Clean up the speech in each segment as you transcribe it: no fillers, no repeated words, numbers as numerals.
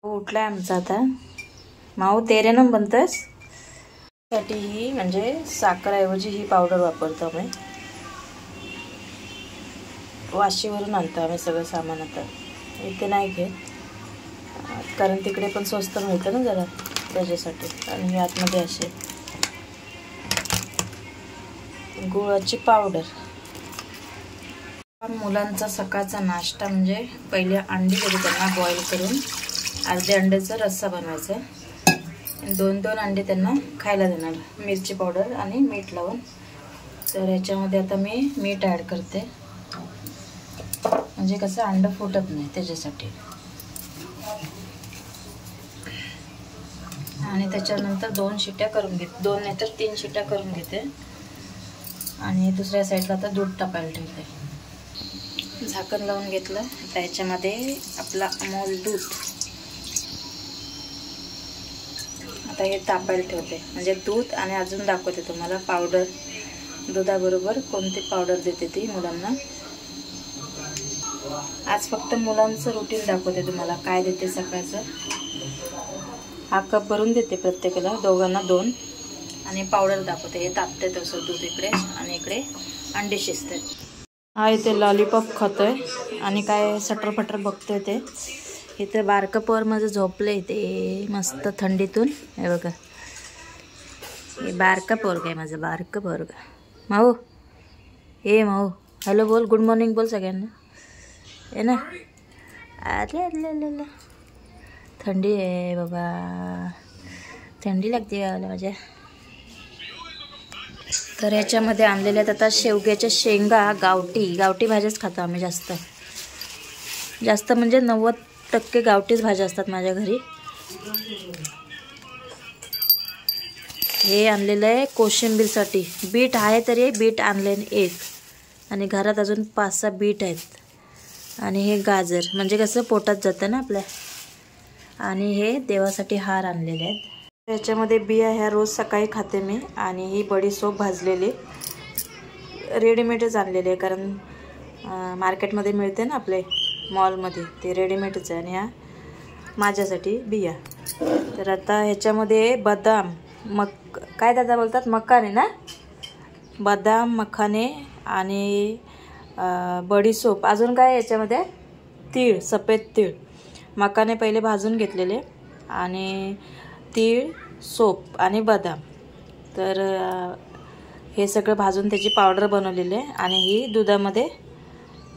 उठलाय आमचा आता। माऊ तेरेनं बनतस साठी ही म्हणजे साखरऐवजी ही पावडर वापरतो आम्ही। वाशीवरून आणतो आम्ही सगळं सामान। आता इथे नाही घेत कारण तिकडे पण स्वस्त मिळतं ना जरा, त्याच्यासाठी। आणि ही आतमध्ये असे गुळाची पावडर। मुलांचा सकाळचा नाश्ता म्हणजे पहिले अंडी घरी त्यांना बॉईल करून अर्धे अंड्याचा रस्सा बनवायचा। 2-2 अंडे त्यांना खायला देणार, मिरची पावडर आणि मीठ लावून। तर याच्यामध्ये आता मी मीठ ॲड करते म्हणजे कसं अंड फुटत नाही त्याच्यासाठी। आणि त्याच्यानंतर 2 शिट्या करून घेते, 2 नाही तर 3 शिट्या करून घेते। आणि दुसऱ्या साईडला आता दूध तापायला ठेवते। झाकण लावून घेतलं। आता याच्यामध्ये आपला अमूल दूध आता हे तापायला ठेवते, म्हणजे दूध। आणि अजून दाखवते तुम्हाला पावडर, दुधाबरोबर कोणती पावडर देते ती मुलांना। आज फक्त मुलांचं रुटीन दाखवते तुम्हाला, काय देते सकाळचं। हा कप भरून देते प्रत्येकाला, दोघांना 2। आणि पावडर दाखवते, हे तापते तसं दूध इकडे आणि इकडे अंडे शिजते। हा इथे लॉलीपॉप खातोय आणि काय सटरफटर बघतोय ते। इथे बारकं पोर माझं झोपलंय ते मस्त थंडीतून। हे बघा, हे बारकं पोरग आहे माझं, बारकं पोरग। माऊ हे माऊ हॅलो बोल, गुड मॉर्निंग बोल सगळ्यांना, आहे ना। अरे अरे थंडी आहे बाबा, थंडी लागते मला माझ्या। तर याच्यामध्ये आणलेले आहेत आता शेवग्याच्या शेंगा, गावठी भाज्याच खातो आम्ही जास्त म्हणजे 90% गावठीच भाज्या असतात माझ्या घरी। हे आणलेलं आहे कोशिंबीरसाठी। बीट आहे तरी बीट आणले 1 आणि घरात अजून 5-6 बीट आहेत। आणि हे गाजर म्हणजे कसं पोटात जातं ना आपल्या। आणि हे देवासाठी हार आणलेले आहेत। याच्यामध्ये बिया ह्या रोज सकाळी खाते मी। आणि ही बडीशोप भाजलेली रेडीमेडच आणलेली आहे, कारण मार्केटमध्ये मिळते ना आपले मॉलमध्ये, ते रेडीमेडच आहे। आणि ह्या माझ्यासाठी बिया। तर आता ह्याच्यामध्ये बदाम काय दादा बोलतात, मखाने ना, बदाम मखाने आणि बडीशोप। अजून काय याच्यामध्ये तीळ, सफेद तीळ। मखाने पहिले भाजून घेतलेले आणि तीळ, सोप आणि बदाम। तर हे सगळं भाजून त्याची पावडर बनवलेली आहे। आणि ही दुधामध्ये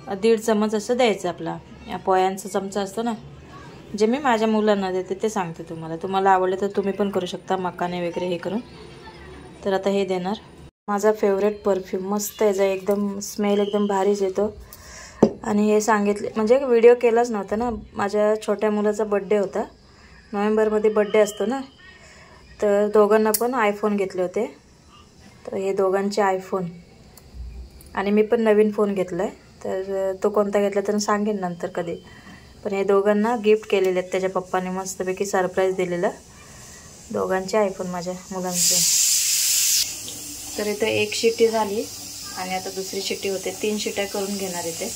1.5 चमच असं द्यायचं, आपला पोह्यांचा चमचा असतो ना, जे मी माझ्या मुलांना देते ते सांगते तुम्हाला। तुम्हाला आवडले तर तुम्ही पण करू शकता मखाने वगैरे हे करून। तर आता हे देणार। माझा फेवरेट परफ्यूम मस्त याचा, एकदम स्मेल एकदम भारीच येतो। आणि हे सांगितले म्हणजे व्हिडिओ केलाच नव्हता ना, माझ्या छोट्या मुलाचा बड्डे होता, नोव्हेंबरमध्ये बड्डे असतो ना। तर दोघांना पण आयफोन घेतले होते। तर हे दोघांचे आयफोन, आणि मी पण नवीन फोन घेतला आहे। तर तो कोणता घेतला तर सांगेन नंतर कधी। पण हे दोघांना गिफ्ट केलेले आहेत त्याच्या पप्पाने, मस्तपैकी सरप्राईज दिलेलं दोघांचे आयफोन माझ्या मुलांचे। तर इथे 1 शिट्टी झाली आणि आता दुसरी शिट्टी होते, 3 शिट्ट्या करून घेणार इथे।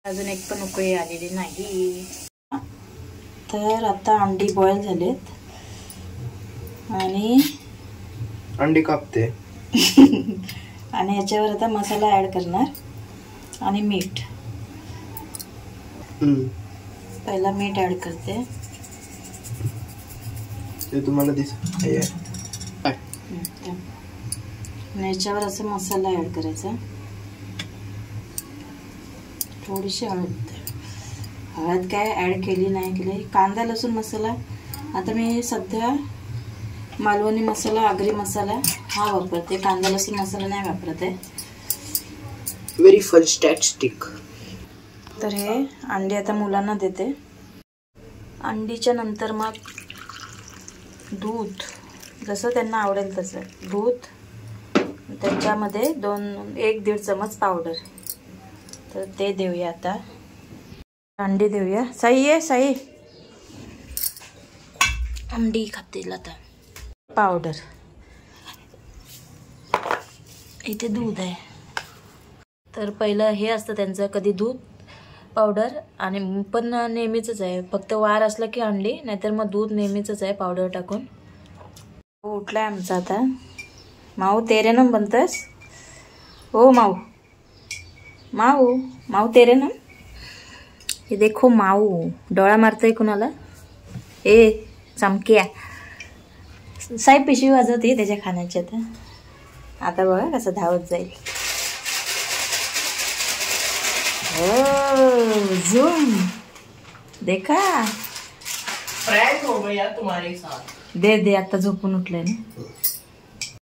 अजून एक पण उकळी आलेली नाही। तर आता अंडी बॉईल झालेत आणि अंडी कापते आणि याच्यावर आता मसाला ॲड करणार आणि मीठ। पहिला मीठ ॲड करते, ते तुम्हाला दिसत आणि याच्यावर असं मसाला ॲड करायचा। थोडीशी हळद काय ॲड केली नाही केली। कांदा लसूण मसाला आता मी सध्या मालवणी मसाला, आगरी मसाला हा वापरते, कांदा लसूण मसाला नाही वापरत आहे। Very fantastic. तर हे अंडी आता मुलांना देते। अंडीच्या नंतर मग दूध, जसं त्यांना आवडेल तसं दूध, त्याच्यामध्ये 1-1.5 चमच पावडर। तर ते देऊया आता। अंडी देऊया। साई आहे, साई अंडी खातील आता। पावडर, इथे दूध आहे। तर पहिलं हे असतं त्यांचं, कधी दूध पावडर आणि पण नेहमीचंच आहे, फक्त वार असला की अंडी, नाहीतर मग दूध नेहमीचंच आहे पावडर टाकून. उठलाय आमचा आता. माऊ तेरे नाम बनतस. ओ माऊ माऊ माऊ तेरे नाम. हे देखो माऊ डोळा मारतोय कुणाला. ए चमक्या. साहेब पिशवी वाजवते त्याच्या खाण्याची. आता बघा कसं धावत जाईल. झूम देखा. प्रैंक हो गया तुम्हारे साथ. दे दे आता झोपून उठले ना.